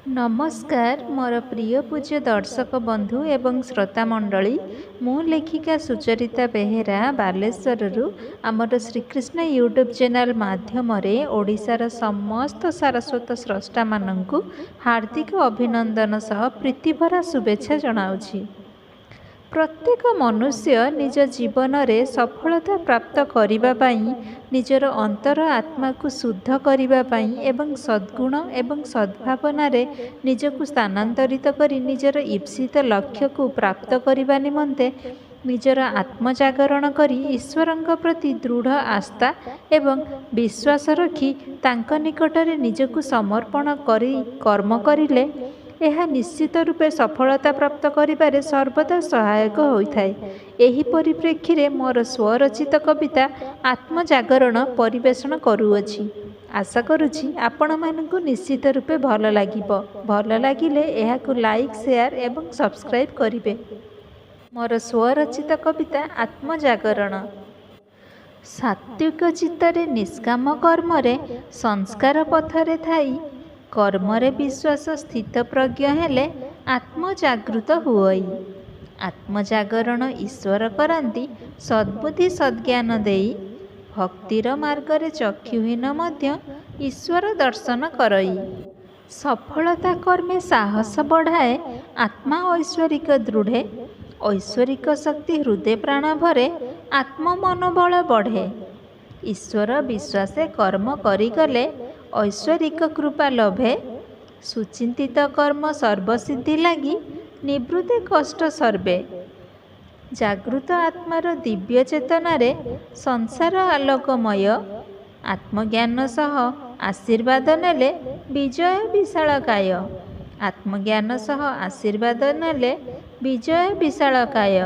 नमस्कार मोर प्रिय पूज्य दर्शक बंधु एवं श्रोता मंडली मु लेखिका सुचरिता बेहेरा बालेश्वररू आमर श्रीकृष्ण यूट्यूब चैनल माध्यम ओडिशार समस्त सारस्वत स्रष्टा माननकु हार्दिक अभिनंदन सह प्रीतिभरा शुभेच्छा जनाउछि। प्रत्येक मनुष्य निज जीवन में सफलता प्राप्त करने निजर अंतर आत्मा को शुद्ध करने एवं सद्गुण एवं सद्भावना निजक स्थानांतरित कर निजर ईप्सित लक्ष्य को प्राप्त करने निमंते निजर आत्मजागरण करी ईश्वर प्रति दृढ़ आस्था एवं विश्वास रखी तांक निकटरे निजक समर्पण करी कर्म करिले यह निश्चित रूपे सफलता प्राप्त करिबारे सर्वदा सहायक होइथाए। एही परिप्रेक्षी रे मोर स्वरचित कविता आत्मजागरण परिवेषण करुअछि। आशा करुछि आपण मानकु निश्चित रूपे भल लागिबो। भल लागिले एहाकु लाइक शेयर एवं सब्सक्राइब करिवे। मोर स्वरचित कविता आत्मजागरण। सात्विक चित्तरे निष्काम कर्मरे संस्कार पथरे थाई कर्मरे विश्वास स्थित प्रज्ञ हेले आत्मजागृत हुई। आत्मजागरण ईश्वर करांती सद्बुद्धि सद्ज्ञान देई भक्तिर मार्गरे चक्षुहीन मध्य ईश्वर दर्शन करई। सफलता कर्मे साहस बढ़ाए आत्मा ऐश्वरिक दृढ़े ऐश्वरिक शक्ति हृदय प्राण भरे आत्म मनोबल बढ़े। ईश्वर विश्वासे कर्म करिगले ऐश्वरिक कृपा लभे। सुचिंतित कर्म सर्वसिद्धि लगी निवृत्ति कष्ट सर्वे। जागृत आत्मार दिव्य चेतनारे संसार आलोकमय आत्मज्ञान सह आशीर्वाद नेले विजय विशालकाय। आत्मज्ञान सह आशीर्वाद नेले विजय विशालकाय।